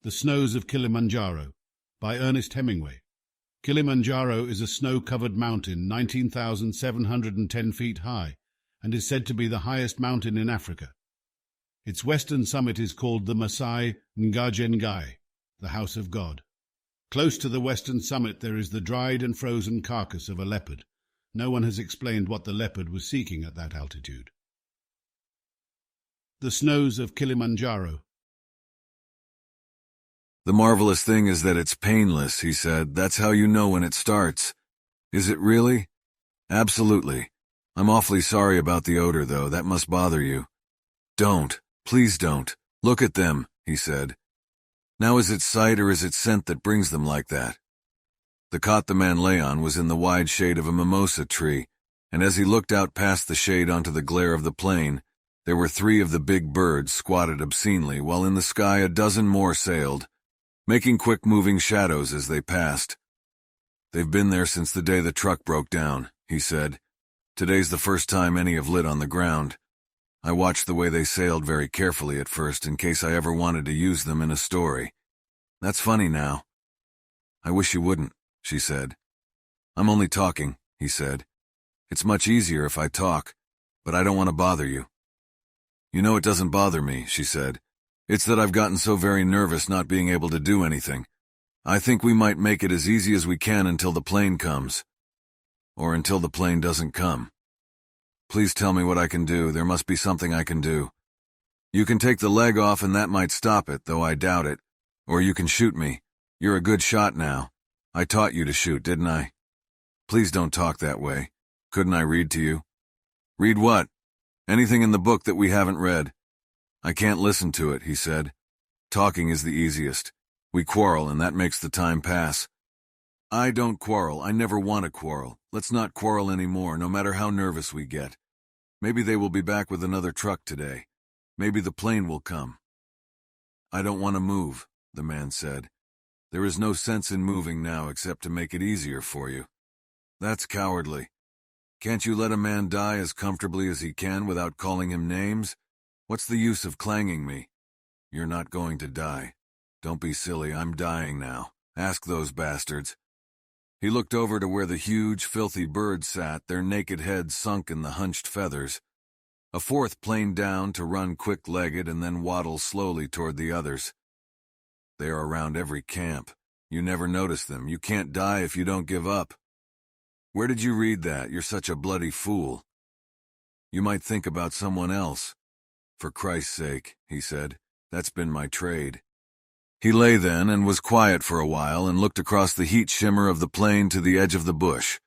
The Snows of Kilimanjaro by Ernest Hemingway. Kilimanjaro is a snow-covered mountain 19,710 feet high and is said to be the highest mountain in Africa. Its western summit is called the Masai Ngai, the House of God. Close to the western summit there is the dried and frozen carcass of a leopard. No one has explained what the leopard was seeking at that altitude. The Snows of Kilimanjaro. The marvelous thing is that it's painless, he said. That's how you know when it starts. Is it really? Absolutely. I'm awfully sorry about the odor, though. That must bother you. Don't. Please don't. Look at them, he said. Now is it sight or is it scent that brings them like that? The cot the man lay on was in the wide shade of a mimosa tree, and as he looked out past the shade onto the glare of the plain, there were 3 of the big birds squatted obscenely, while in the sky a dozen more sailed, making quick-moving shadows as they passed. They've been there since the day the truck broke down, he said. Today's the first time any have lit on the ground. I watched the way they sailed very carefully at first in case I ever wanted to use them in a story. That's funny now. I wish you wouldn't, she said. I'm only talking, he said. It's much easier if I talk, but I don't want to bother you. You know it doesn't bother me, she said. It's that I've gotten so very nervous not being able to do anything. I think we might make it as easy as we can until the plane comes. Or until the plane doesn't come. Please tell me what I can do. There must be something I can do. You can take the leg off and that might stop it, though I doubt it. Or you can shoot me. You're a good shot now. I taught you to shoot, didn't I? Please don't talk that way. Couldn't I read to you? Read what? Anything in the book that we haven't read. I can't listen to it, he said. Talking is the easiest. We quarrel and that makes the time pass. I don't quarrel. I never want to quarrel. Let's not quarrel anymore, no matter how nervous we get. Maybe they will be back with another truck today. Maybe the plane will come. I don't want to move, the man said. There is no sense in moving now except to make it easier for you. That's cowardly. Can't you let a man die as comfortably as he can without calling him names? What's the use of clanging me? You're not going to die. Don't be silly, I'm dying now. Ask those bastards. He looked over to where the huge, filthy birds sat, their naked heads sunk in the hunched feathers. A 4th planed down to run quick-legged and then waddle slowly toward the others. They are around every camp. You never notice them. You can't die if you don't give up. Where did you read that? You're such a bloody fool. You might think about someone else. For Christ's sake, he said, that's been my trade. He lay then and was quiet for a while and looked across the heat shimmer of the plain to the edge of the bush.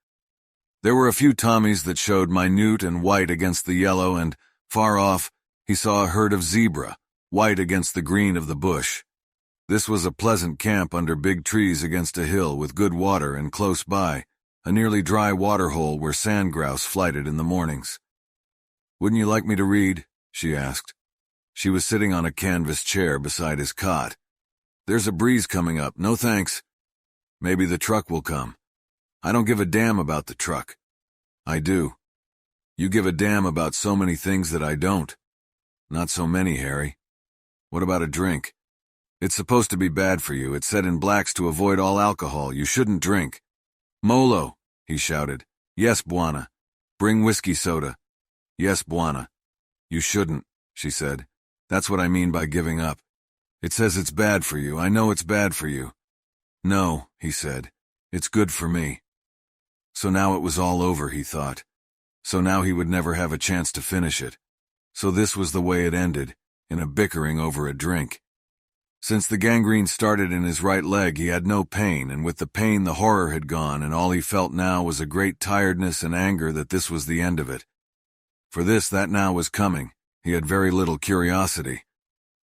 There were a few Tommies that showed minute and white against the yellow, and, far off, he saw a herd of zebra, white against the green of the bush. This was a pleasant camp under big trees against a hill with good water, and close by, a nearly dry water hole where sand grouse flighted in the mornings. Wouldn't you like me to read? She asked. She was sitting on a canvas chair beside his cot. There's a breeze coming up. No thanks. Maybe the truck will come. I don't give a damn about the truck. I do. You give a damn about so many things that I don't. Not so many, Harry. What about a drink? It's supposed to be bad for you. It's said in blacks to avoid all alcohol. You shouldn't drink. Molo, he shouted. Yes, Bwana. Bring whiskey soda. Yes, Bwana. You shouldn't, she said. That's what I mean by giving up. It says it's bad for you. I know it's bad for you. No, he said. It's good for me. So now it was all over, he thought. So now he would never have a chance to finish it. So this was the way it ended, in a bickering over a drink. Since the gangrene started in his right leg, he had no pain, and with the pain the horror had gone, and all he felt now was a great tiredness and anger that this was the end of it. For this, that now was coming. He had very little curiosity.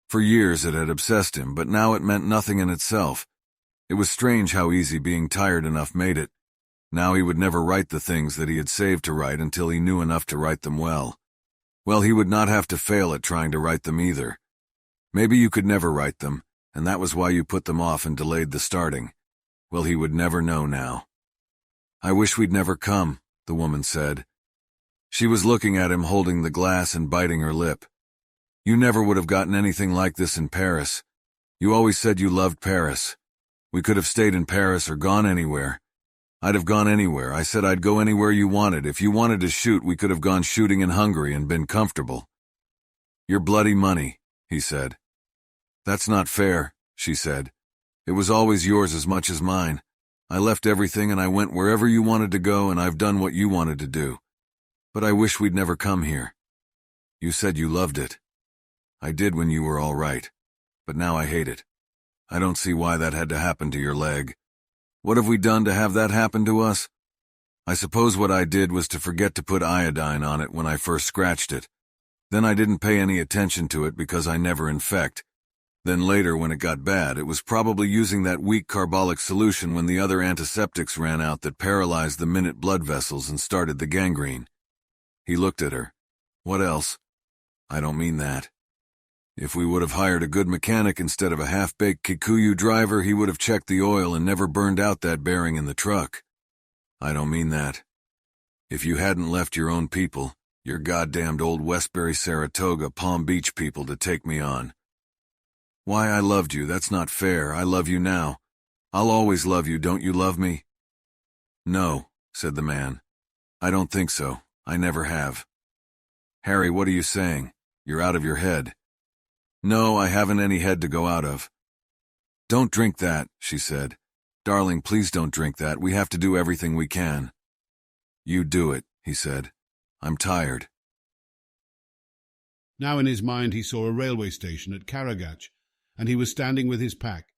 For years it had obsessed him, but now it meant nothing in itself. It was strange how easy being tired enough made it. Now he would never write the things that he had saved to write until he knew enough to write them well. Well, he would not have to fail at trying to write them either. Maybe you could never write them, and that was why you put them off and delayed the starting. Well, he would never know now. I wish we'd never come, the woman said. She was looking at him holding the glass and biting her lip. You never would have gotten anything like this in Paris. You always said you loved Paris. We could have stayed in Paris or gone anywhere. I'd have gone anywhere. I said I'd go anywhere you wanted. If you wanted to shoot, we could have gone shooting in Hungary and been comfortable. Your bloody money, he said. That's not fair, she said. It was always yours as much as mine. I left everything and I went wherever you wanted to go, and I've done what you wanted to do. But I wish we'd never come here. You said you loved it. I did when you were all right. But now I hate it. I don't see why that had to happen to your leg. What have we done to have that happen to us? I suppose what I did was to forget to put iodine on it when I first scratched it. Then I didn't pay any attention to it because I never infect. Then later, when it got bad, it was probably using that weak carbolic solution when the other antiseptics ran out that paralyzed the minute blood vessels and started the gangrene. He looked at her. What else? I don't mean that. If we would have hired a good mechanic instead of a half-baked Kikuyu driver, he would have checked the oil and never burned out that bearing in the truck. I don't mean that. If you hadn't left your own people, your goddamned old Westbury, Saratoga, Palm Beach people to take me on. Why I loved you, that's not fair. I love you now. I'll always love you, don't you love me? No, said the man. I don't think so. I never have. Harry, what are you saying? You're out of your head. No, I haven't any head to go out of. Don't drink that, she said. Darling, please don't drink that. We have to do everything we can. You do it, he said. I'm tired. Now in his mind he saw a railway station at Karagach, and he was standing with his pack,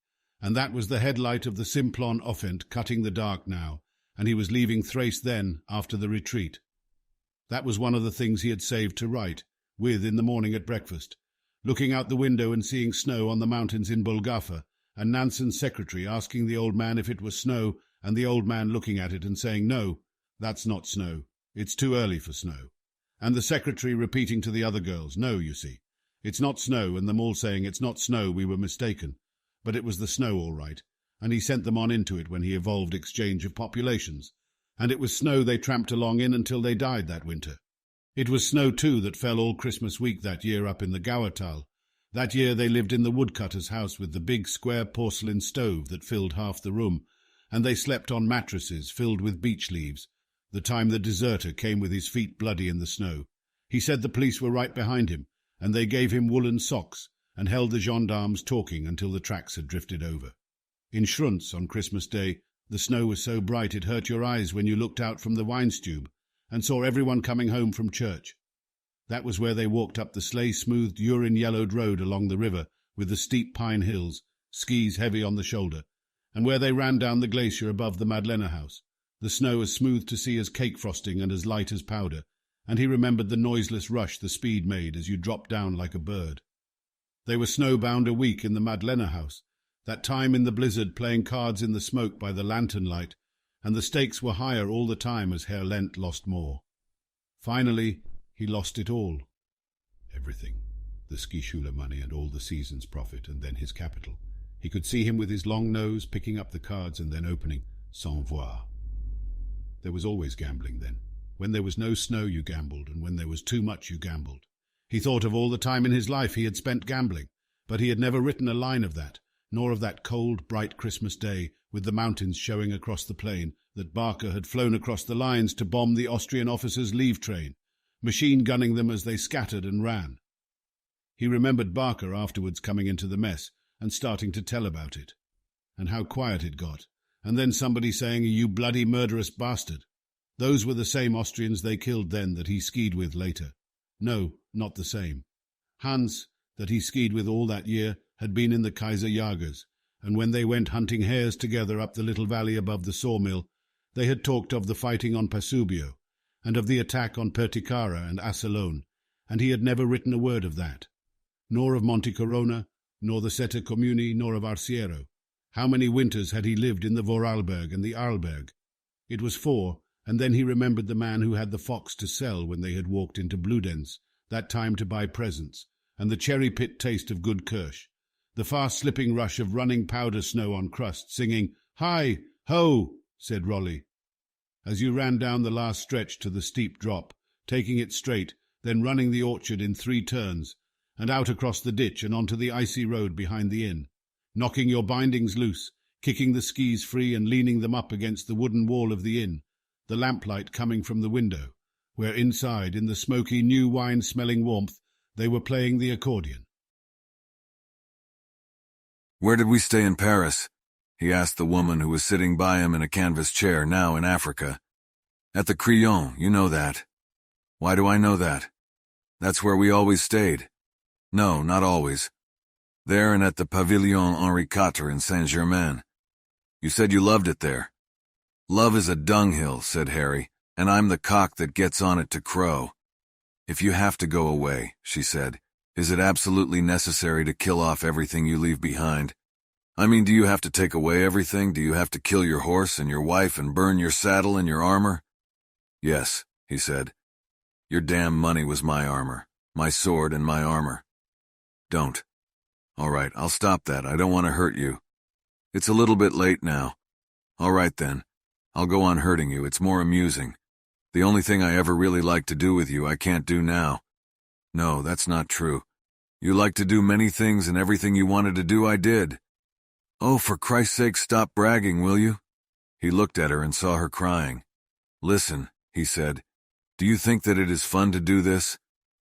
and that was the headlight of the Simplon Offent cutting the dark now, and he was leaving Thrace then, after the retreat. That was one of the things he had saved to write, with in the morning at breakfast, looking out the window and seeing snow on the mountains in Bulgafa, and Nansen's secretary asking the old man if it was snow, and the old man looking at it and saying, "No, that's not snow. It's too early for snow." And the secretary repeating to the other girls, "No, you see. It's not snow," and them all saying, "It's not snow, we were mistaken." But it was the snow all right, and he sent them on into it when he evolved exchange of populations. And it was snow they tramped along in until they died that winter. It was snow, too, that fell all Christmas week that year up in the Gauertal. That year they lived in the woodcutter's house with the big square porcelain stove that filled half the room, and they slept on mattresses filled with beech leaves, the time the deserter came with his feet bloody in the snow. He said the police were right behind him, and they gave him woolen socks and held the gendarmes talking until the tracks had drifted over. In Schrunz on Christmas Day, the snow was so bright it hurt your eyes when you looked out from the wine-stube and saw everyone coming home from church. That was where they walked up the sleigh-smoothed, urine-yellowed road along the river with the steep pine hills, skis heavy on the shoulder, and where they ran down the glacier above the Madlena house, the snow as smooth to see as cake frosting and as light as powder, and he remembered the noiseless rush the speed made as you dropped down like a bird. They were snowbound a week in the Madlena house, that time in the blizzard playing cards in the smoke by the lantern light, and the stakes were higher all the time as Herr Lent lost more. Finally, he lost it all. Everything. The ski-schule money and all the season's profit, and then his capital. He could see him with his long nose picking up the cards and then opening, sans voir. There was always gambling then. When there was no snow you gambled, and when there was too much you gambled. He thought of all the time in his life he had spent gambling, but he had never written a line of that, nor of that cold, bright Christmas day, with the mountains showing across the plain, that Barker had flown across the lines to bomb the Austrian officers' leave train, machine-gunning them as they scattered and ran. He remembered Barker afterwards coming into the mess and starting to tell about it, and how quiet it got, and then somebody saying, "You bloody murderous bastard." Those were the same Austrians they killed then that he skied with later. No, not the same. Hans, that he skied with all that year, had been in the Kaiser Jagers, and when they went hunting hares together up the little valley above the sawmill, they had talked of the fighting on Pasubio, and of the attack on Perticara and Assalone, and he had never written a word of that. Nor of Monte Corona, nor the Sette Communi, nor of Arciero. How many winters had he lived in the Vorarlberg and the Arlberg? It was 4, and then he remembered the man who had the fox to sell when they had walked into Bludenz, that time to buy presents, and the cherry-pit taste of good kirsch, the fast-slipping rush of running powder snow on crust, singing, "Hi! Ho!" said Rolly. As you ran down the last stretch to the steep drop, taking it straight, then running the orchard in 3 turns, and out across the ditch and onto the icy road behind the inn, knocking your bindings loose, kicking the skis free and leaning them up against the wooden wall of the inn, the lamplight coming from the window, where inside, in the smoky new wine-smelling warmth, they were playing the accordion. "Where did we stay in Paris?" he asked the woman who was sitting by him in a canvas chair, now in Africa. "At the Crillon, you know that." "Why do I know that?" "That's where we always stayed." "No, not always. There and at the Pavillon Henri IV in Saint-Germain. You said you loved it there." "Love is a dunghill," said Harry, "and I'm the cock that gets on it to crow." "If you have to go away," she said, "is it absolutely necessary to kill off everything you leave behind? I mean, do you have to take away everything? Do you have to kill your horse and your wife and burn your saddle and your armor?" "Yes," he said. "Your damn money was my armor, my sword and my armor." "Don't." "All right, I'll stop that. I don't want to hurt you." "It's a little bit late now." "All right then. I'll go on hurting you. It's more amusing. The only thing I ever really liked to do with you I can't do now." "No, that's not true. You liked to do many things, and everything you wanted to do I did." "Oh, for Christ's sake, stop bragging, will you?" He looked at her and saw her crying. "Listen," he said, "do you think that it is fun to do this?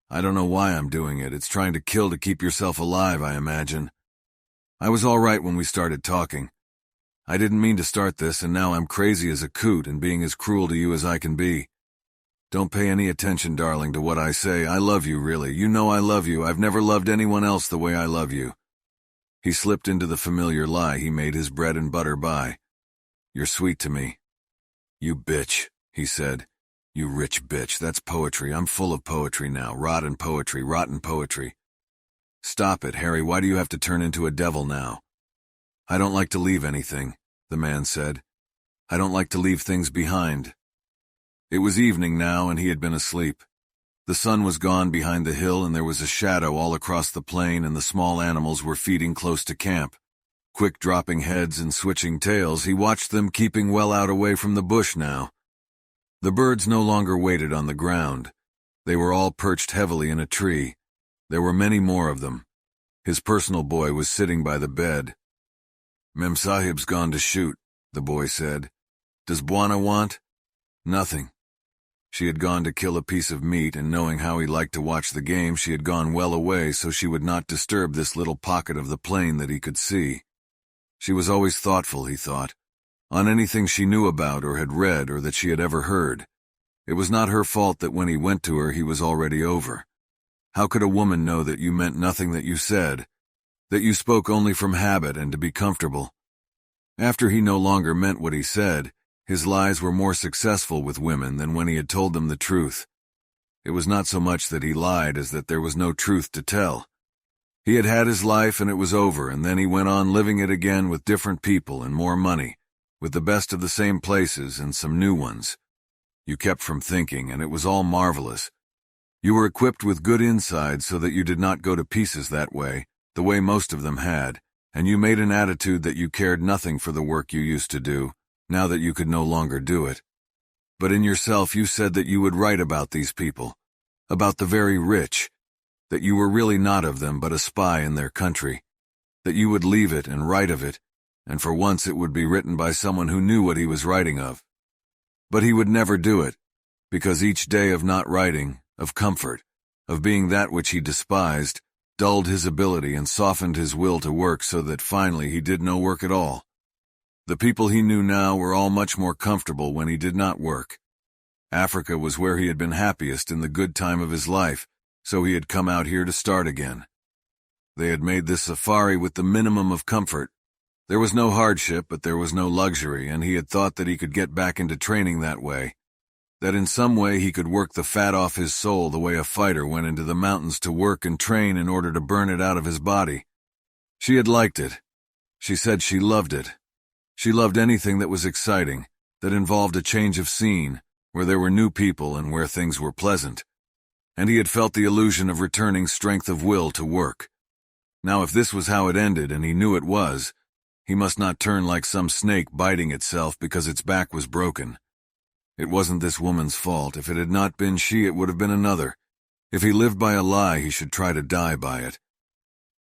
I don't know why I'm doing it. It's trying to kill to keep yourself alive, I imagine. I was all right when we started talking. I didn't mean to start this, and now I'm crazy as a coot and being as cruel to you as I can be. Don't pay any attention, darling, to what I say. I love you, really. You know I love you. I've never loved anyone else the way I love you." He slipped into the familiar lie he made his bread and butter by. "You're sweet to me." "You bitch," he said. "You rich bitch. That's poetry. I'm full of poetry now. Rotten poetry. Stop it, Harry. Why do you have to turn into a devil now?" "I don't like to leave anything," the man said. "I don't like to leave things behind." It was evening now, and he had been asleep. The sun was gone behind the hill, and there was a shadow all across the plain, and the small animals were feeding close to camp. Quick dropping heads and switching tails, he watched them, keeping well out away from the bush now. The birds no longer waited on the ground. They were all perched heavily in a tree. There were many more of them. His personal boy was sitting by the bed. "Mem Sahib's gone to shoot," the boy said. "Does Bwana want?" "Nothing." She had gone to kill a piece of meat, and knowing how he liked to watch the game, she had gone well away so she would not disturb this little pocket of the plain that he could see. She was always thoughtful, he thought, on anything she knew about or had read or that she had ever heard. It was not her fault that when he went to her he was already over. How could a woman know that you meant nothing that you said, that you spoke only from habit and to be comfortable? After he no longer meant what he said, his lies were more successful with women than when he had told them the truth. It was not so much that he lied as that there was no truth to tell. He had had his life and it was over, and then he went on living it again with different people and more money, with the best of the same places and some new ones. You kept from thinking, and it was all marvelous. You were equipped with good inside so that you did not go to pieces that way, the way most of them had, and you made an attitude that you cared nothing for the work you used to do, now that you could no longer do it. But in yourself you said that you would write about these people, about the very rich, that you were really not of them but a spy in their country, that you would leave it and write of it, and for once it would be written by someone who knew what he was writing of. But he would never do it, because each day of not writing, of comfort, of being that which he despised, dulled his ability and softened his will to work so that finally he did no work at all. The people he knew now were all much more comfortable when he did not work. Africa was where he had been happiest in the good time of his life, so he had come out here to start again. They had made this safari with the minimum of comfort. There was no hardship, but there was no luxury, and he had thought that he could get back into training that way, that in some way he could work the fat off his soul the way a fighter went into the mountains to work and train in order to burn it out of his body. She had liked it. She said she loved it. She loved anything that was exciting, that involved a change of scene, where there were new people and where things were pleasant. And he had felt the illusion of returning strength of will to work. Now if this was how it ended, and he knew it was, he must not turn like some snake biting itself because its back was broken. It wasn't this woman's fault. If it had not been she, it would have been another. If he lived by a lie, he should try to die by it.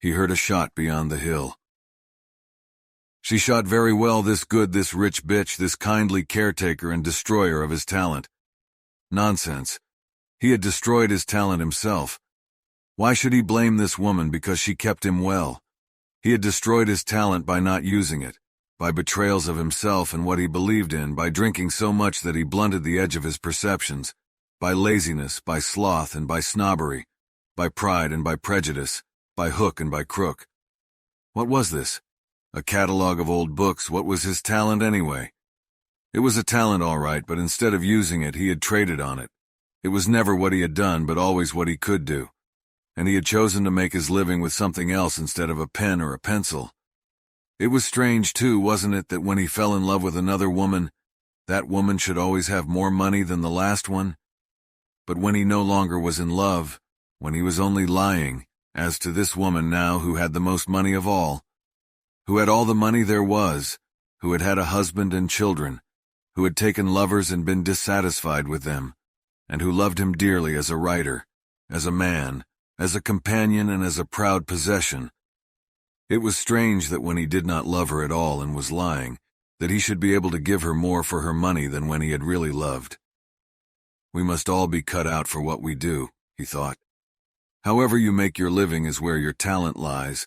He heard a shot beyond the hill. She shot very well, this good, this rich bitch, this kindly caretaker and destroyer of his talent. Nonsense. He had destroyed his talent himself. Why should he blame this woman because she kept him well? He had destroyed his talent by not using it, by betrayals of himself and what he believed in, by drinking so much that he blunted the edge of his perceptions, by laziness, by sloth and by snobbery, by pride and by prejudice, by hook and by crook. What was this? A catalogue of old books. What was his talent anyway? It was a talent all right, but instead of using it, he had traded on it. It was never what he had done, but always what he could do. And he had chosen to make his living with something else instead of a pen or a pencil. It was strange, too, wasn't it, that when he fell in love with another woman, that woman should always have more money than the last one? But when he no longer was in love, when he was only lying, as to this woman now who had the most money of all, who had all the money there was, who had had a husband and children, who had taken lovers and been dissatisfied with them, and who loved him dearly as a writer, as a man, as a companion and as a proud possession. It was strange that when he did not love her at all and was lying, that he should be able to give her more for her money than when he had really loved. We must all be cut out for what we do, he thought. However you make your living is where your talent lies.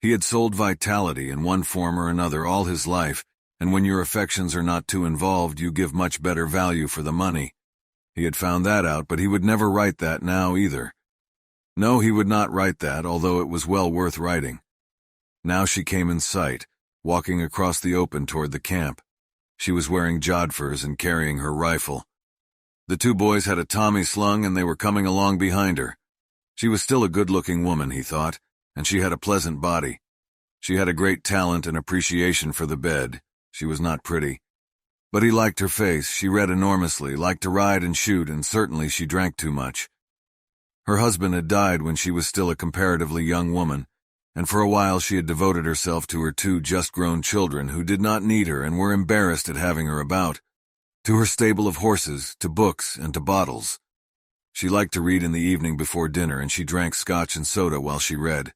He had sold vitality in one form or another all his life, and when your affections are not too involved, you give much better value for the money. He had found that out, but he would never write that now either. No, he would not write that, although it was well worth writing. Now she came in sight, walking across the open toward the camp. She was wearing jodhpurs and carrying her rifle. The two boys had a Tommy slung and they were coming along behind her. She was still a good-looking woman, he thought, and she had a pleasant body. She had a great talent and appreciation for the bed. She was not pretty. But he liked her face. She read enormously, liked to ride and shoot, and certainly she drank too much. Her husband had died when she was still a comparatively young woman, and for a while she had devoted herself to her two just-grown children who did not need her and were embarrassed at having her about, to her stable of horses, to books, and to bottles. She liked to read in the evening before dinner, and she drank scotch and soda while she read.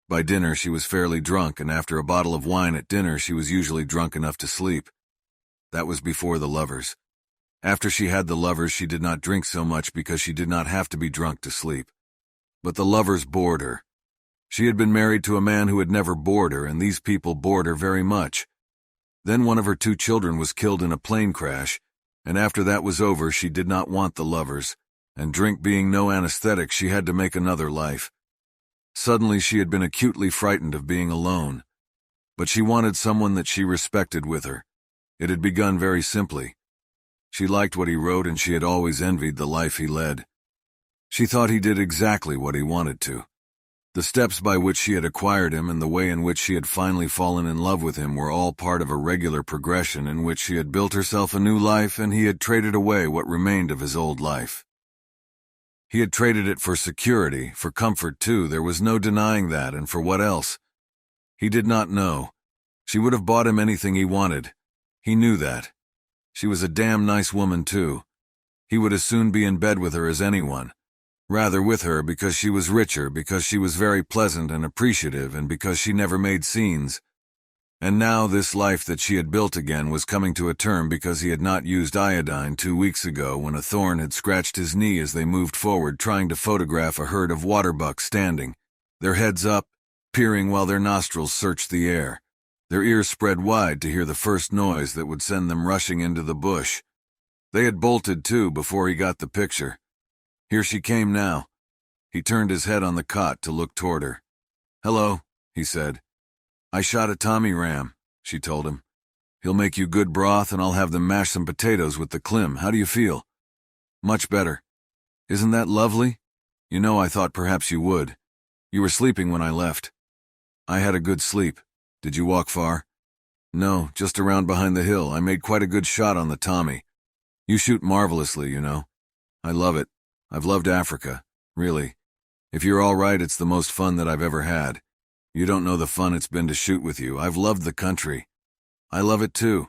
By dinner she was fairly drunk, and after a bottle of wine at dinner she was usually drunk enough to sleep. That was before the lovers. After she had the lovers she did not drink so much because she did not have to be drunk to sleep. But the lovers bored her. She had been married to a man who had never bored her, and these people bored her very much. Then one of her two children was killed in a plane crash, and after that was over she did not want the lovers, and drink being no anesthetic she had to make another life. Suddenly she had been acutely frightened of being alone. But she wanted someone that she respected with her. It had begun very simply. She liked what he wrote and she had always envied the life he led. She thought he did exactly what he wanted to. The steps by which she had acquired him and the way in which she had finally fallen in love with him were all part of a regular progression in which she had built herself a new life and he had traded away what remained of his old life. He had traded it for security, for comfort too, there was no denying that, and for what else? He did not know. She would have bought him anything he wanted. He knew that. She was a damn nice woman too. He would as soon be in bed with her as anyone. Rather with her because she was richer, because she was very pleasant and appreciative, and because she never made scenes. And now this life that she had built again was coming to a term because he had not used iodine 2 weeks ago when a thorn had scratched his knee as they moved forward trying to photograph a herd of waterbucks standing, their heads up, peering while their nostrils searched the air, their ears spread wide to hear the first noise that would send them rushing into the bush. They had bolted too before he got the picture. Here she came now. He turned his head on the cot to look toward her. "Hello," he said. "I shot a Tommy ram," she told him. "He'll make you good broth and I'll have them mash some potatoes with the clim. How do you feel?" "Much better." "Isn't that lovely? You know, I thought perhaps you would. You were sleeping when I left." "I had a good sleep. Did you walk far?" "No, just around behind the hill. I made quite a good shot on the Tommy. You shoot marvelously, you know. I love it. I've loved Africa, really. If you're all right, it's the most fun that I've ever had. You don't know the fun it's been to shoot with you. I've loved the country. I love it too.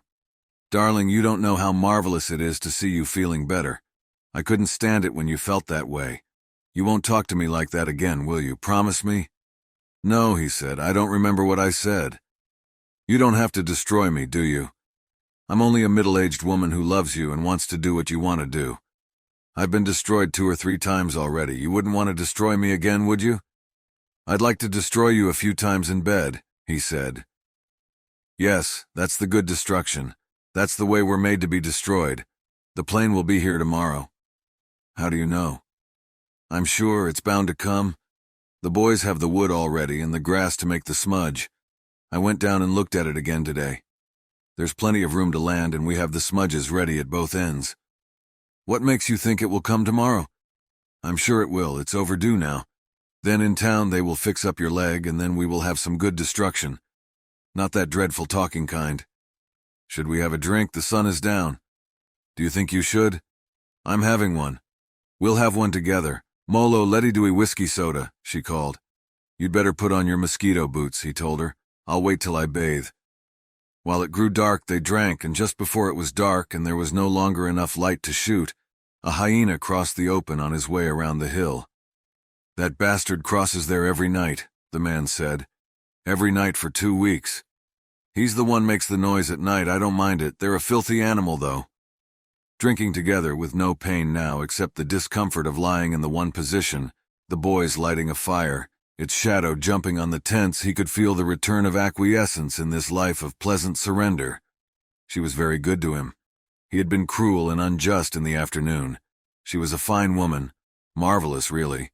Darling, you don't know how marvelous it is to see you feeling better. I couldn't stand it when you felt that way. You won't talk to me like that again, will you? Promise me?" "No," he said. "I don't remember what I said." You don't have to destroy me, do you? I'm only a middle-aged woman who loves you and wants to do what you want to do. I've been destroyed 2 or 3 times already. You wouldn't want to destroy me again, would you? I'd like to destroy you a few times in bed, he said. Yes, that's the good destruction. That's the way we're made to be destroyed. The plane will be here tomorrow. How do you know? I'm sure it's bound to come. The boys have the wood already and the grass to make the smudge. I went down and looked at it again today. There's plenty of room to land and we have the smudges ready at both ends. What makes you think it will come tomorrow? I'm sure it will. It's overdue now. Then in town they will fix up your leg and then we will have some good destruction. Not that dreadful talking kind. Should we have a drink? The sun is down. Do you think you should? I'm having one. We'll have one together. Molo, letty do whiskey soda, she called. You'd better put on your mosquito boots, he told her. I'll wait till I bathe. While it grew dark, they drank, and just before it was dark and there was no longer enough light to shoot, a hyena crossed the open on his way around the hill. That bastard crosses there every night, the man said. Every night for 2 weeks. He's the one makes the noise at night. I don't mind it. They're a filthy animal, though. Drinking together with no pain now except the discomfort of lying in the one position, the boys lighting a fire, its shadow jumping on the tents, he could feel the return of acquiescence in this life of pleasant surrender. She was very good to him. He had been cruel and unjust in the afternoon. She was a fine woman, marvelous really.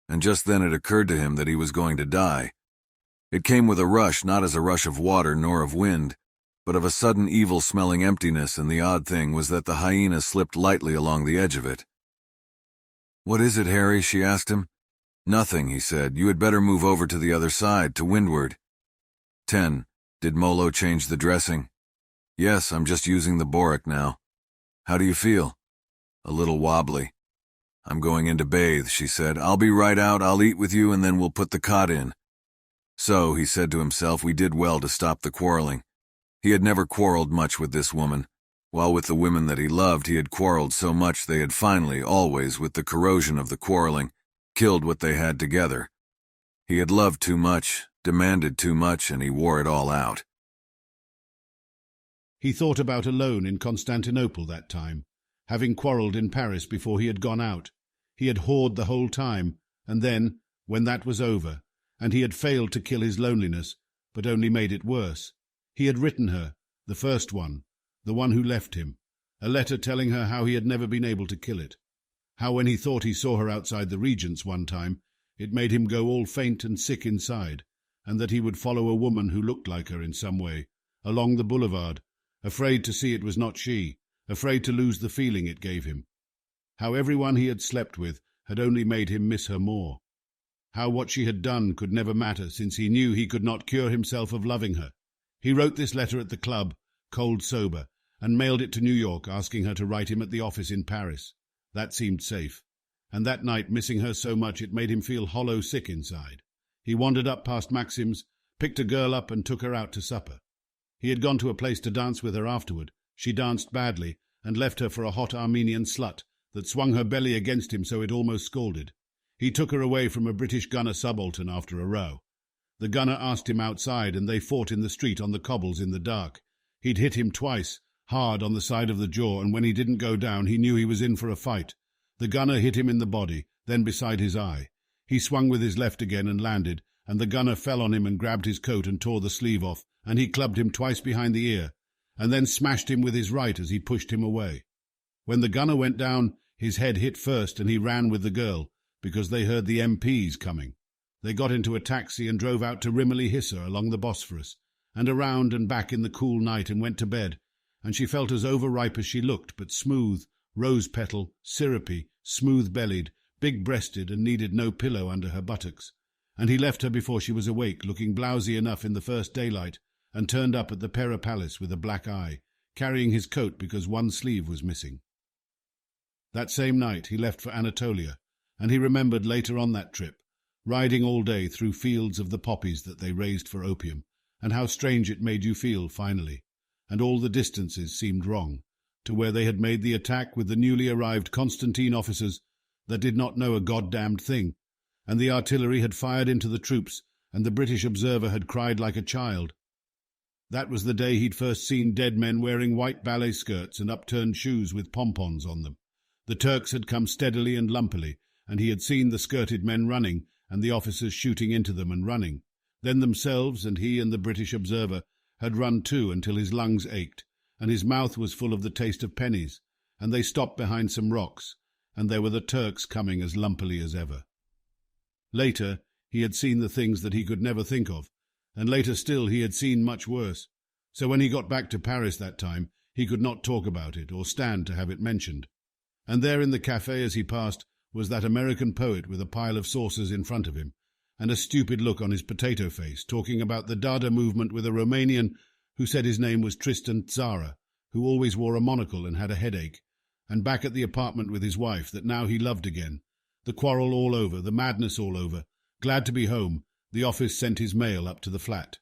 And just then it occurred to him that he was going to die. It came with a rush, not as a rush of water nor of wind, but of a sudden evil-smelling emptiness, and the odd thing was that the hyena slipped lightly along the edge of it. "What is it, Harry?" she asked him. "Nothing," he said. "You had better move over to the other side, to windward." 10. Did Molo change the dressing? "Yes, I'm just using the boric now." "How do you feel?" "A little wobbly." "I'm going in to bathe," she said. "I'll be right out, I'll eat with you, and then we'll put the cot in." So, he said to himself, we did well to stop the quarreling. He had never quarreled much with this woman, while with the women that he loved he had quarreled so much they had finally, always, with the corrosion of the quarreling, killed what they had together. He had loved too much, demanded too much, and he wore it all out. He thought about alone in Constantinople that time, having quarrelled in Paris before he had gone out. He had whored the whole time, and then, when that was over, and he had failed to kill his loneliness, but only made it worse, he had written her, the first one, the one who left him, a letter telling her how he had never been able to kill it, how when he thought he saw her outside the Regent's one time, it made him go all faint and sick inside, and that he would follow a woman who looked like her in some way, along the boulevard, afraid to see it was not she, afraid to lose the feeling it gave him. How everyone he had slept with had only made him miss her more. How what she had done could never matter, since he knew he could not cure himself of loving her. He wrote this letter at the club, cold sober, and mailed it to New York, asking her to write him at the office in Paris. That seemed safe. And that night, missing her so much, it made him feel hollow sick inside. He wandered up past Maxim's, picked a girl up and took her out to supper. He had gone to a place to dance with her afterward. She danced badly, and left her for a hot Armenian slut that swung her belly against him so it almost scalded. He took her away from a British gunner subaltern after a row. The gunner asked him outside, and they fought in the street on the cobbles in the dark. He'd hit him twice, hard on the side of the jaw, and when he didn't go down, he knew he was in for a fight. The gunner hit him in the body, then beside his eye. He swung with his left again and landed, and the gunner fell on him and grabbed his coat and tore the sleeve off, and he clubbed him twice behind the ear, and then smashed him with his right as he pushed him away. When the gunner went down, his head hit first, and he ran with the girl, because they heard the MPs coming. They got into a taxi and drove out to Rimini Hisar along the Bosphorus, and around and back in the cool night, and went to bed, and she felt as overripe as she looked, but smooth, rose-petal, syrupy, smooth-bellied, big-breasted, and needed no pillow under her buttocks. And he left her before she was awake, looking blousy enough in the first daylight, and turned up at the Pera Palace with a black eye, carrying his coat because one sleeve was missing. That same night he left for Anatolia, and he remembered later on that trip, riding all day through fields of the poppies that they raised for opium, and how strange it made you feel finally, and all the distances seemed wrong, to where they had made the attack with the newly arrived Constantine officers that did not know a goddamned thing, and the artillery had fired into the troops, and the British observer had cried like a child. That was the day he'd first seen dead men wearing white ballet skirts and upturned shoes with pompons on them. The Turks had come steadily and lumpily, and he had seen the skirted men running, and the officers shooting into them and running. Then themselves, and he and the British observer, had run too until his lungs ached, and his mouth was full of the taste of pennies, and they stopped behind some rocks, and there were the Turks coming as lumpily as ever. Later, he had seen the things that he could never think of, and later still he had seen much worse. So when he got back to Paris that time, he could not talk about it or stand to have it mentioned. And there in the café as he passed was that American poet with a pile of saucers in front of him, and a stupid look on his potato face, talking about the Dada movement with a Romanian who said his name was Tristan Tzara, who always wore a monocle and had a headache, and back at the apartment with his wife that now he loved again. The quarrel all over, the madness all over. Glad to be home, the office sent his mail up to the flat.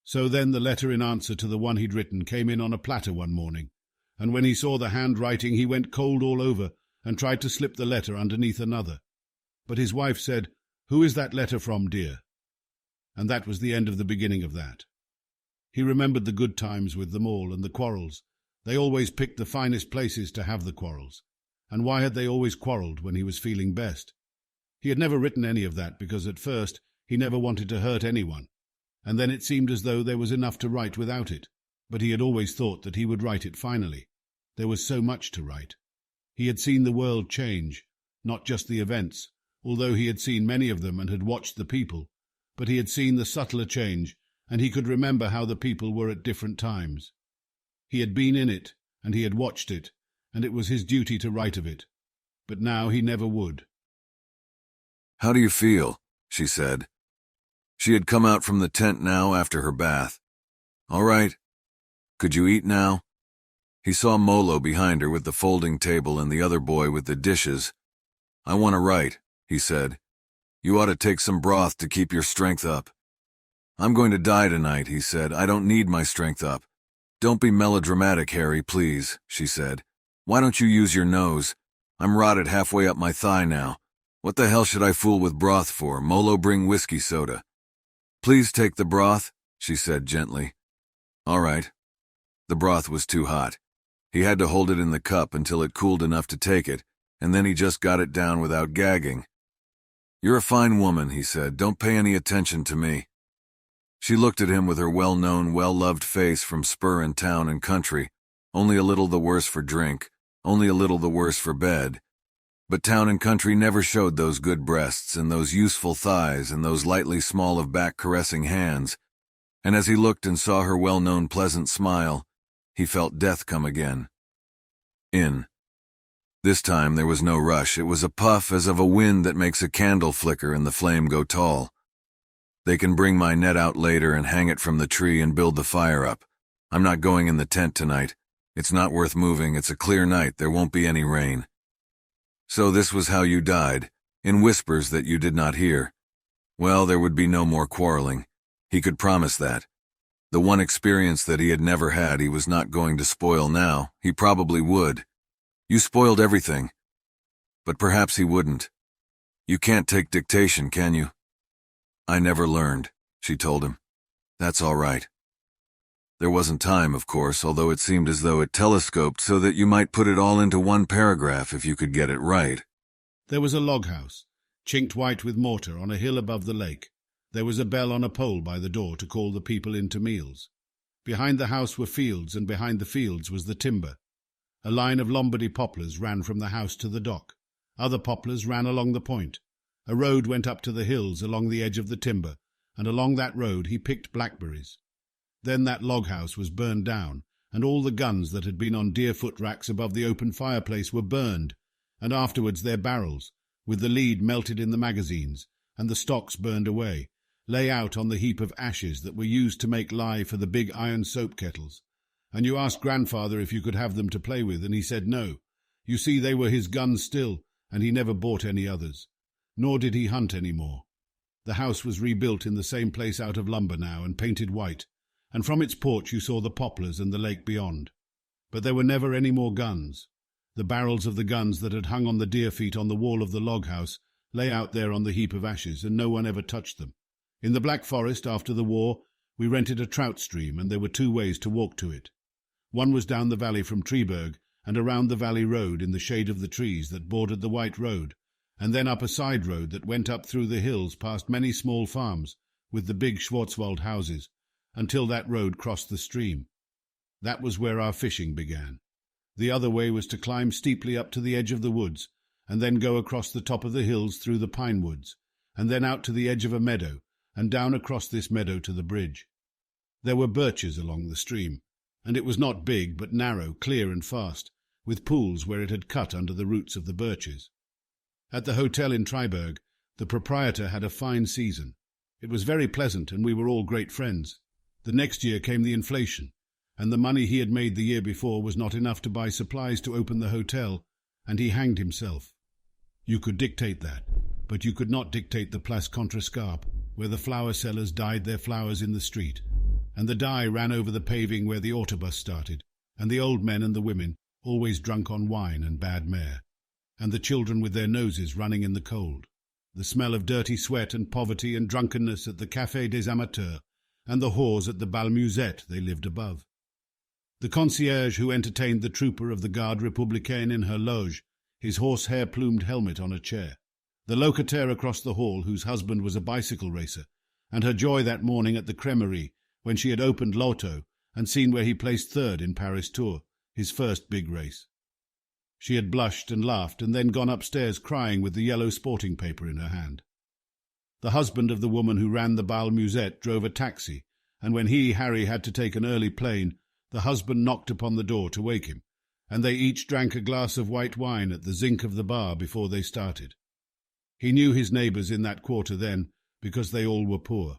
So then the letter in answer to the one he'd written came in on a platter one morning, and when he saw the handwriting he went cold all over and tried to slip the letter underneath another. But his wife said, "Who is that letter from, dear?" And that was the end of the beginning of that. He remembered the good times with them all and the quarrels. They always picked the finest places to have the quarrels. And why had they always quarrelled when he was feeling best? He had never written any of that because at first he never wanted to hurt anyone, and then it seemed as though there was enough to write without it. But he had always thought that he would write it finally. There was so much to write. He had seen the world change, not just the events, although he had seen many of them and had watched the people, but he had seen the subtler change, and he could remember how the people were at different times. He had been in it, and he had watched it, and it was his duty to write of it. But now he never would. "How do you feel?" she said. She had come out from the tent now after her bath. "All right. Could you eat now?" He saw Molo behind her with the folding table and the other boy with the dishes. "I want to write," he said. "You ought to take some broth to keep your strength up." "I'm going to die tonight," he said. "I don't need my strength up." "Don't be melodramatic, Harry, please," she said. "Why don't you use your nose? I'm rotted halfway up my thigh now. What the hell should I fool with broth for? Molo, bring whiskey soda." "Please take the broth," she said gently. "All right." The broth was too hot. He had to hold it in the cup until it cooled enough to take it, and then he just got it down without gagging. "You're a fine woman," he said. "Don't pay any attention to me." She looked at him with her well-known, well-loved face from spur and town and country, only a little the worse for drink, only a little the worse for bed. But town and country never showed those good breasts and those useful thighs and those lightly small of back caressing hands, and as he looked and saw her well-known pleasant smile, he felt death come again. In. This time there was no rush. It was a puff as of a wind that makes a candle flicker and the flame go tall. "They can bring my net out later and hang it from the tree and build the fire up. I'm not going in the tent tonight. It's not worth moving. It's a clear night. There won't be any rain." "So this was how you died, in whispers that you did not hear." Well, there would be no more quarreling. He could promise that. The one experience that he had never had he was not going to spoil now. He probably would. "You spoiled everything." But perhaps he wouldn't. "You can't take dictation, can you?" "I never learned," she told him. "That's all right." There wasn't time, of course, although it seemed as though it telescoped so that you might put it all into one paragraph if you could get it right. There was a log house, chinked white with mortar, on a hill above the lake. There was a bell on a pole by the door to call the people in to meals. Behind the house were fields, and behind the fields was the timber. A line of Lombardy poplars ran from the house to the dock. Other poplars ran along the point. A road went up to the hills along the edge of the timber, and along that road he picked blackberries. Then that log house was burned down, and all the guns that had been on deer-foot racks above the open fireplace were burned, and afterwards their barrels, with the lead melted in the magazines, and the stocks burned away, lay out on the heap of ashes that were used to make lye for the big iron soap kettles. And you asked grandfather if you could have them to play with, and he said no. You see, they were his guns still, and he never bought any others. Nor did he hunt any more. The house was rebuilt in the same place out of lumber now, and painted white, and from its porch you saw the poplars and the lake beyond. But there were never any more guns. The barrels of the guns that had hung on the deer feet on the wall of the log house lay out there on the heap of ashes, and no one ever touched them. In the Black Forest, after the war, We rented a trout stream, and there were two ways to walk to it. One was down the valley from Treberg and around the valley road in the shade of the trees that bordered the white road, and then up a side road that went up through the hills past many small farms with the big Schwarzwald houses, until that road crossed the stream. That was where our fishing began. The other way was to climb steeply up to the edge of the woods, and then go across the top of the hills through the pine woods, and then out to the edge of a meadow, and down across this meadow to the bridge. There were birches along the stream, and it was not big, but narrow, clear and fast, with pools where it had cut under the roots of the birches. At the hotel in Treberg, the proprietor had a fine season. It was very pleasant, and we were all great friends. The next year came the inflation, and the money he had made the year before was not enough to buy supplies to open the hotel, and he hanged himself. You could dictate that, but you could not dictate the Place Contrescarpe, where the flower sellers dyed their flowers in the street, and the dye ran over the paving where the autobus started, and the old men and the women, always drunk on wine and bad mare, and the children with their noses running in the cold, the smell of dirty sweat and poverty and drunkenness at the Café des Amateurs, and the whores at the Bal Musette they lived above. The concierge who entertained the trooper of the Garde Républicaine in her loge, his horsehair-plumed helmet on a chair, the locataire across the hall whose husband was a bicycle racer, and her joy that morning at the Crèmerie when she had opened Lotto and seen where he placed third in Paris Tour, his first big race. She had blushed and laughed and then gone upstairs crying with the yellow sporting paper in her hand. The husband of the woman who ran the Bal Musette drove a taxi, and when Harry, had to take an early plane, the husband knocked upon the door to wake him, and they each drank a glass of white wine at the zinc of the bar before they started. He knew his neighbours in that quarter then, because they all were poor.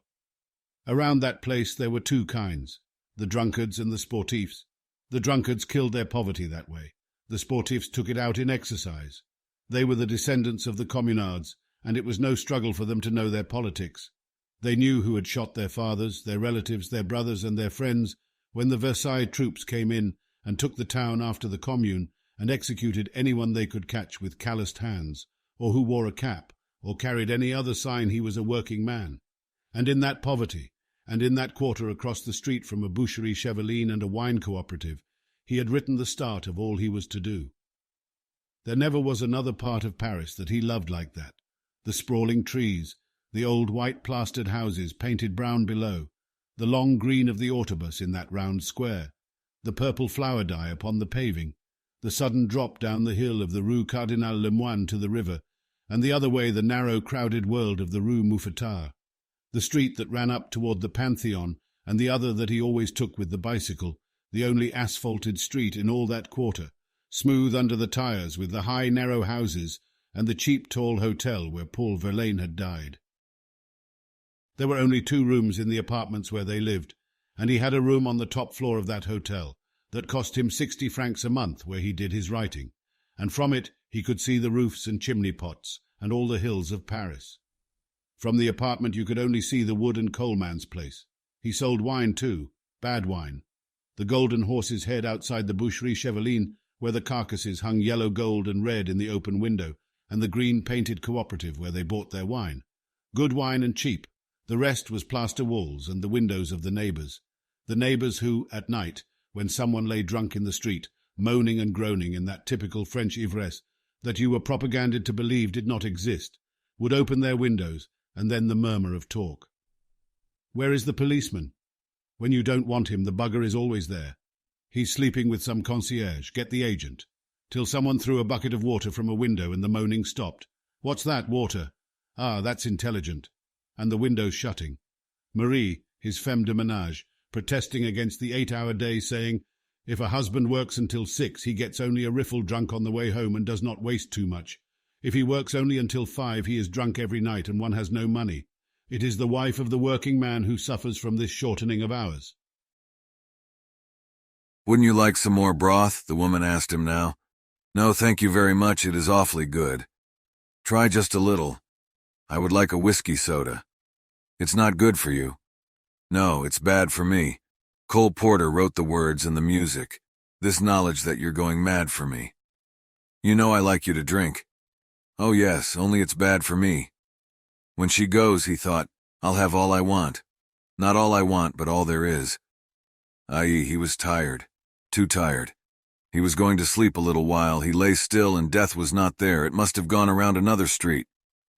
Around that place there were two kinds, the drunkards and the sportifs. The drunkards killed their poverty that way. The sportifs took it out in exercise. They were the descendants of the communards, and it was no struggle for them to know their politics. They knew who had shot their fathers, their relatives, their brothers and their friends when the Versailles troops came in and took the town after the Commune and executed anyone they could catch with calloused hands, or who wore a cap, or carried any other sign he was a working man. And in that poverty, and in that quarter across the street from a boucherie chevaline and a wine cooperative, he had written the start of all he was to do. There never was another part of Paris that he loved like that. The sprawling trees, the old white-plastered houses painted brown below, the long green of the autobus in that round square, the purple flower dye upon the paving, the sudden drop down the hill of the Rue Cardinal Lemoine to the river, and the other way the narrow, crowded world of the Rue Mouffetard, the street that ran up toward the Pantheon, and the other that he always took with the bicycle, the only asphalted street in all that quarter, smooth under the tires with the high, narrow houses and the cheap, tall hotel where Paul Verlaine had died. There were only 2 rooms in the apartments where they lived, and he had a room on the top floor of that hotel that cost him 60 francs a month where he did his writing, and from it he could see the roofs and chimney-pots and all the hills of Paris. From the apartment you could only see the wood and coal man's place. He sold wine too, bad wine. The Golden Horse's Head outside the Boucherie Chevaline, where the carcasses hung yellow, gold and red in the open window, and the green-painted cooperative where they bought their wine. Good wine and cheap. The rest was plaster walls and the windows of the neighbours who, at night, when someone lay drunk in the street, moaning and groaning in that typical French ivresse that you were propaganded to believe did not exist, would open their windows, and then the murmur of talk. Where is the policeman? When you don't want him, the bugger is always there. He's sleeping with some concierge. Get the agent. Till someone threw a bucket of water from a window and the moaning stopped. What's that, water? Ah, that's intelligent. And the windows shutting. Marie, his femme de ménage, protesting against the 8-hour day, saying, if a husband works until 6, he gets only a riffle drunk on the way home and does not waste too much. If he works only until 5, he is drunk every night and one has no money. It is the wife of the working man who suffers from this shortening of hours. Wouldn't you like some more broth? The woman asked him now. No, thank you very much. It is awfully good. Try just a little. I would like a whiskey soda. It's not good for you. No, it's bad for me. Cole Porter wrote the words and the music. This knowledge that you're going mad for me. You know I like you to drink. Oh yes, only it's bad for me. When she goes, he thought, I'll have all I want. Not all I want, but all there is. I.e., he was tired. Too tired. He was going to sleep a little while. He lay still and death was not there. It must have gone around another street.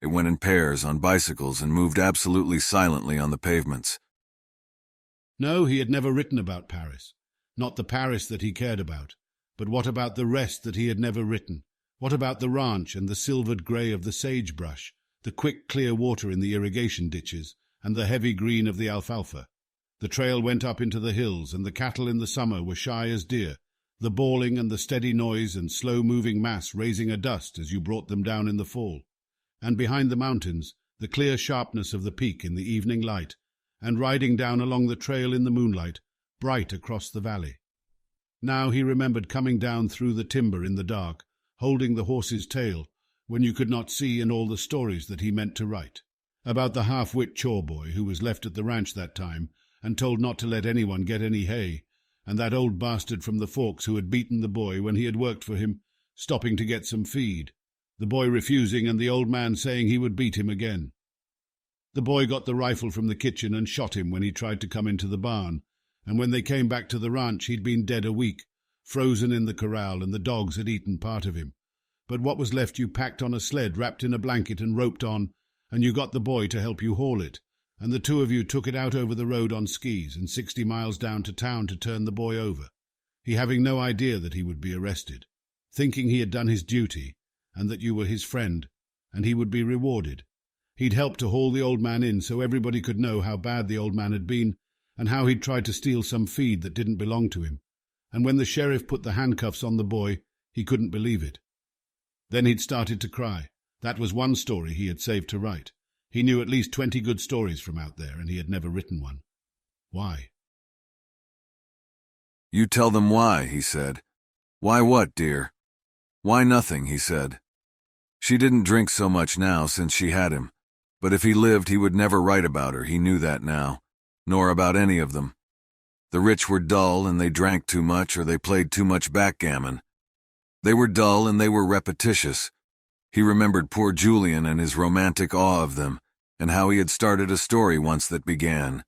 It went in pairs, on bicycles, and moved absolutely silently on the pavements. No, he had never written about Paris. Not the Paris that he cared about. But what about the rest that he had never written? What about the ranch and the silvered grey of the sagebrush, the quick clear water in the irrigation ditches, and the heavy green of the alfalfa? The trail went up into the hills, and the cattle in the summer were shy as deer, the bawling and the steady noise and slow-moving mass raising a dust as you brought them down in the fall. And behind the mountains, the clear sharpness of the peak in the evening light, and riding down along the trail in the moonlight, bright across the valley. Now he remembered coming down through the timber in the dark, holding the horse's tail, when you could not see, and all the stories that he meant to write. About the half-wit chore boy who was left at the ranch that time, and told not to let anyone get any hay, and that old bastard from the Forks who had beaten the boy when he had worked for him, stopping to get some feed, the boy refusing and the old man saying he would beat him again. The boy got the rifle from the kitchen and shot him when he tried to come into the barn, and when they came back to the ranch he'd been dead a week, frozen in the corral, and the dogs had eaten part of him. But what was left you packed on a sled, wrapped in a blanket and roped on, and you got the boy to help you haul it, and the two of you took it out over the road on skis and 60 miles down to town to turn the boy over, he having no idea that he would be arrested, thinking he had done his duty, and that you were his friend, and he would be rewarded. He'd helped to haul the old man in so everybody could know how bad the old man had been, and how he'd tried to steal some feed that didn't belong to him. And when the sheriff put the handcuffs on the boy, he couldn't believe it. Then he'd started to cry. That was one story he had saved to write. He knew at least 20 good stories from out there, and he had never written one. Why? You tell them why, he said. Why what, dear? Why nothing, he said. She didn't drink so much now since she had him, but if he lived he would never write about her, he knew that now, nor about any of them. The rich were dull and they drank too much or they played too much backgammon. They were dull and they were repetitious. He remembered poor Julian and his romantic awe of them, and how he had started a story once that began,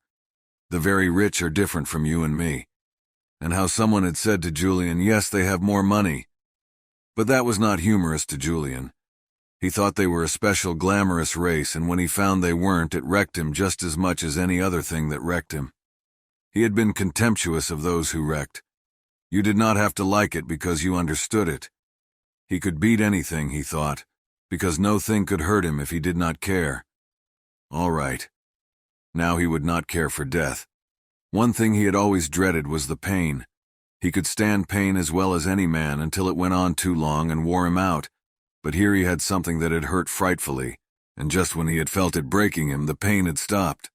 "The very rich are different from you and me," and how someone had said to Julian, "Yes, they have more money." But that was not humorous to Julian. He thought they were a special glamorous race, and when he found they weren't, it wrecked him just as much as any other thing that wrecked him. He had been contemptuous of those who wrecked. You did not have to like it because you understood it. He could beat anything, he thought, because no thing could hurt him if he did not care. All right. Now he would not care for death. One thing he had always dreaded was the pain. He could stand pain as well as any man until it went on too long and wore him out, but here he had something that had hurt frightfully, and just when he had felt it breaking him, the pain had stopped.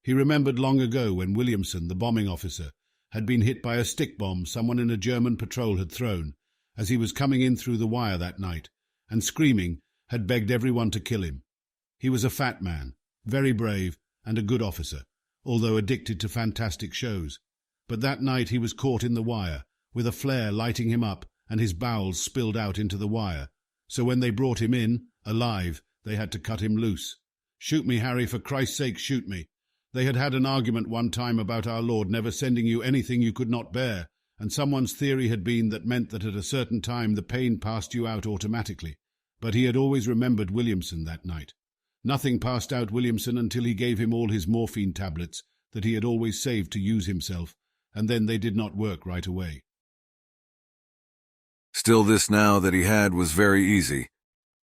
He remembered long ago when Williamson, the bombing officer, had been hit by a stick bomb someone in a German patrol had thrown, as he was coming in through the wire that night, and screaming, had begged everyone to kill him. He was a fat man, very brave, and a good officer, although addicted to fantastic shows. But that night he was caught in the wire, with a flare lighting him up, and his bowels spilled out into the wire. So when they brought him in, alive, they had to cut him loose. "Shoot me, Harry, for Christ's sake, shoot me." They had had an argument one time about our Lord never sending you anything you could not bear, and someone's theory had been that meant that at a certain time the pain passed you out automatically. But he had always remembered Williamson that night. Nothing passed out Williamson until he gave him all his morphine tablets that he had always saved to use himself, and then they did not work right away. Still, this now that he had was very easy,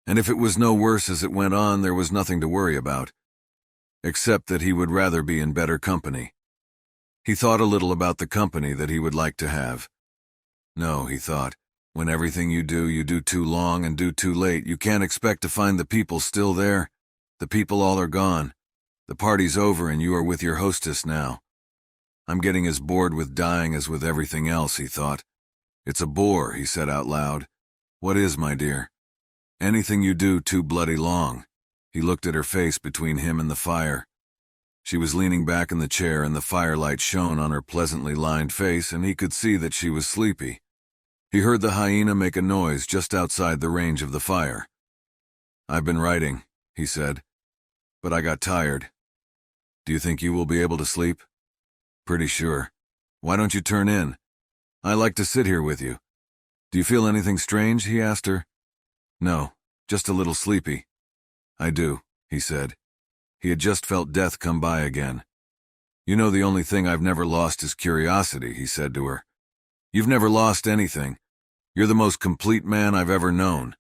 and if it was no worse as it went on, there was nothing to worry about, except that he would rather be in better company. He thought a little about the company that he would like to have. No, he thought, when everything you do too long and do too late, you can't expect to find the people still there. The people all are gone. The party's over and you are with your hostess now. I'm getting as bored with dying as with everything else, he thought. It's a bore, he said out loud. What is, my dear? Anything you do too bloody long. He looked at her face between him and the fire. She was leaning back in the chair and the firelight shone on her pleasantly lined face, and he could see that she was sleepy. He heard the hyena make a noise just outside the range of the fire. "I've been writing," he said, "but I got tired." Do you think you will be able to sleep? Pretty sure. Why don't you turn in? I like to sit here with you. Do you feel anything strange? He asked her. No, just a little sleepy. I do, he said. He had just felt death come by again. You know, the only thing I've never lost is curiosity, he said to her. You've never lost anything. You're the most complete man I've ever known.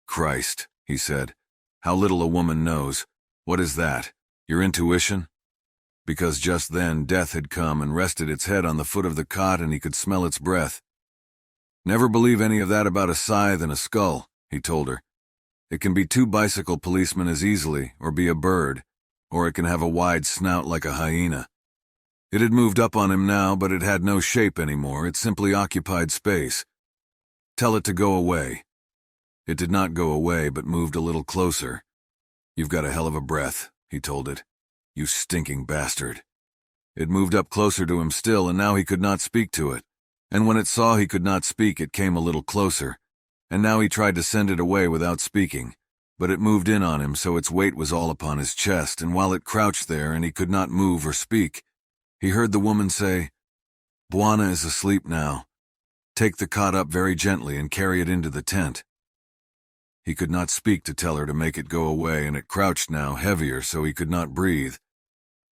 Christ, he said. How little a woman knows. What is that? Your intuition? Because just then death had come and rested its head on the foot of the cot, and he could smell its breath. Never believe any of that about a scythe and a skull, he told her. It can be two bicycle policemen as easily, or be a bird, or it can have a wide snout like a hyena. It had moved up on him now, but it had no shape anymore. It simply occupied space. Tell it to go away. It did not go away, but moved a little closer. You've got a hell of a breath, he told it. You stinking bastard. It moved up closer to him still, and now he could not speak to it. And when it saw he could not speak, it came a little closer. And now he tried to send it away without speaking. But it moved in on him, so its weight was all upon his chest, and while it crouched there and he could not move or speak, he heard the woman say, Bwana is asleep now. Take the cot up very gently and carry it into the tent. He could not speak to tell her to make it go away, and it crouched now, heavier, so he could not breathe.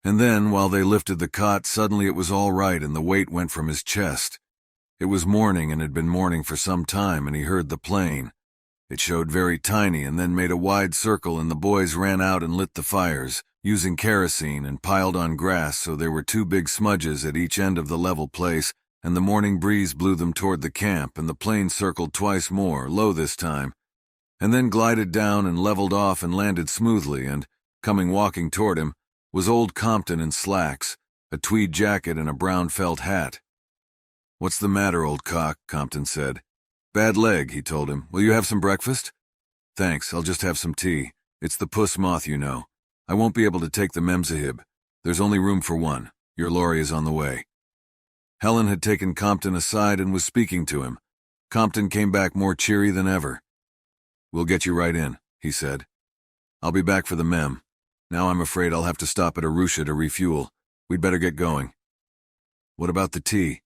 And then, while they lifted the cot, suddenly it was all right, and the weight went from his chest. It was morning, and had been morning for some time, and he heard the plane. It showed very tiny, and then made a wide circle, and the boys ran out and lit the fires, using kerosene, and piled on grass, so there were two big smudges at each end of the level place, and the morning breeze blew them toward the camp, and the plane circled twice more, low this time, and then glided down and leveled off and landed smoothly, and, coming walking toward him, was old Compton in slacks, a tweed jacket and a brown felt hat. What's the matter, old cock? Compton said. Bad leg, he told him. Will you have some breakfast? Thanks, I'll just have some tea. It's the puss moth, you know. I won't be able to take the memsahib. There's only room for one. Your lorry is on the way. Helen had taken Compton aside and was speaking to him. Compton came back more cheery than ever. We'll get you right in, he said. I'll be back for the mem. Now I'm afraid I'll have to stop at Arusha to refuel. We'd better get going. What about the tea?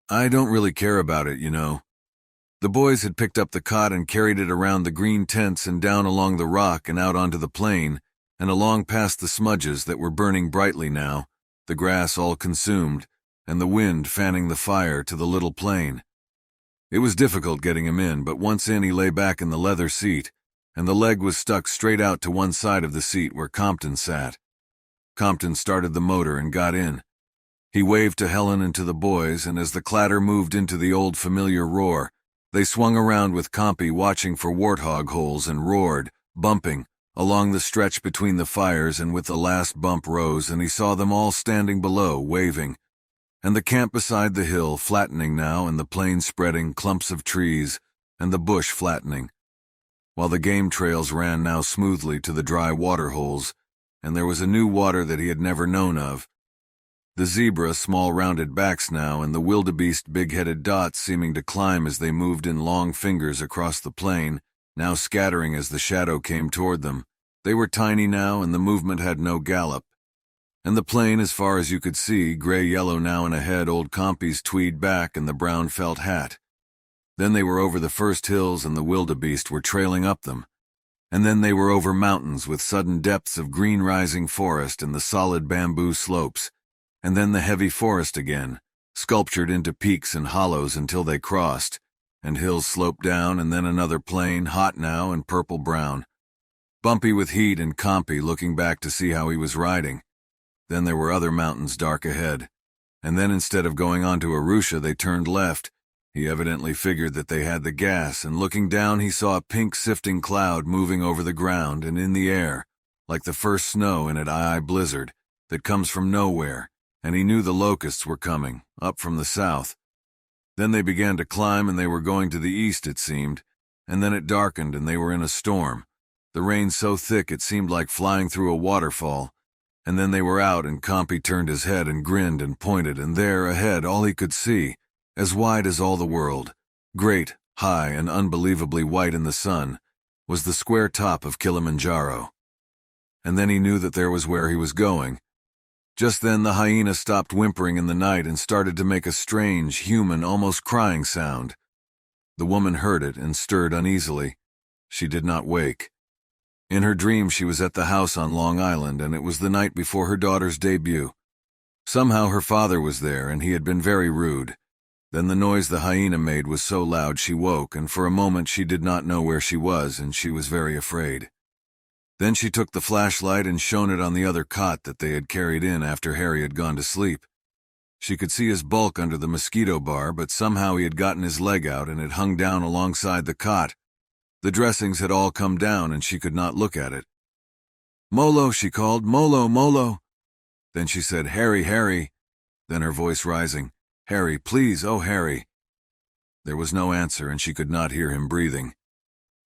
I don't really care about it, you know. The boys had picked up the cot and carried it around the green tents and down along the rock and out onto the plain, and along past the smudges that were burning brightly now, the grass all consumed, and the wind fanning the fire to the little plain. It was difficult getting him in, but once in he lay back in the leather seat, and the leg was stuck straight out to one side of the seat where Compton sat. Compton started the motor and got in. He waved to Helen and to the boys, and as the clatter moved into the old familiar roar, they swung around with Compy watching for warthog holes and roared, bumping, along the stretch between the fires, and with the last bump rose, and he saw them all standing below, waving, and the camp beside the hill flattening now, and the plain spreading, clumps of trees, and the bush flattening, while the game trails ran now smoothly to the dry water holes, and there was a new water that he had never known of. The zebra small rounded backs now, and the wildebeest big-headed dots seeming to climb as they moved in long fingers across the plain, now scattering as the shadow came toward them. They were tiny now, and the movement had no gallop. And the plain, as far as you could see, gray-yellow now and ahead, old Compy's tweed back and the brown felt hat. Then they were over the first hills, and the wildebeest were trailing up them. And then they were over mountains with sudden depths of green rising forest and the solid bamboo slopes, and then the heavy forest again, sculptured into peaks and hollows until they crossed, and hills sloped down, and then another plain, hot now and purple-brown, bumpy with heat, and Compy looking back to see how he was riding. Then there were other mountains dark ahead, and then instead of going on to Arusha, they turned left. He evidently figured that they had the gas, and looking down he saw a pink sifting cloud moving over the ground and in the air, like the first snow in an eye blizzard that comes from nowhere, and he knew the locusts were coming, up from the south. Then they began to climb, and they were going to the east, it seemed, and then it darkened, and they were in a storm, the rain so thick it seemed like flying through a waterfall, and then they were out, and Compy turned his head and grinned and pointed, and there, ahead, all he could see, as wide as all the world, great, high, and unbelievably white in the sun, was the square top of Kilimanjaro. And then he knew that there was where he was going, Just then the hyena stopped whimpering in the night and started to make a strange, human, almost crying sound. The woman heard it and stirred uneasily. She did not wake. In her dream she was at the house on Long Island, and it was the night before her daughter's debut. Somehow her father was there, and he had been very rude. Then the noise the hyena made was so loud she woke, and for a moment she did not know where she was, and she was very afraid. Then she took the flashlight and shone it on the other cot that they had carried in after Harry had gone to sleep. She could see his bulk under the mosquito bar, but somehow he had gotten his leg out and it hung down alongside the cot. The dressings had all come down and she could not look at it. "Molo," she called, "Molo, Molo." Then she said, "Harry, Harry." Then her voice rising, "Harry, please, oh Harry." There was no answer and she could not hear him breathing.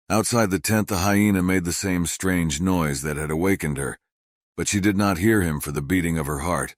Outside the tent the hyena made the same strange noise that had awakened her, but she did not hear him for the beating of her heart.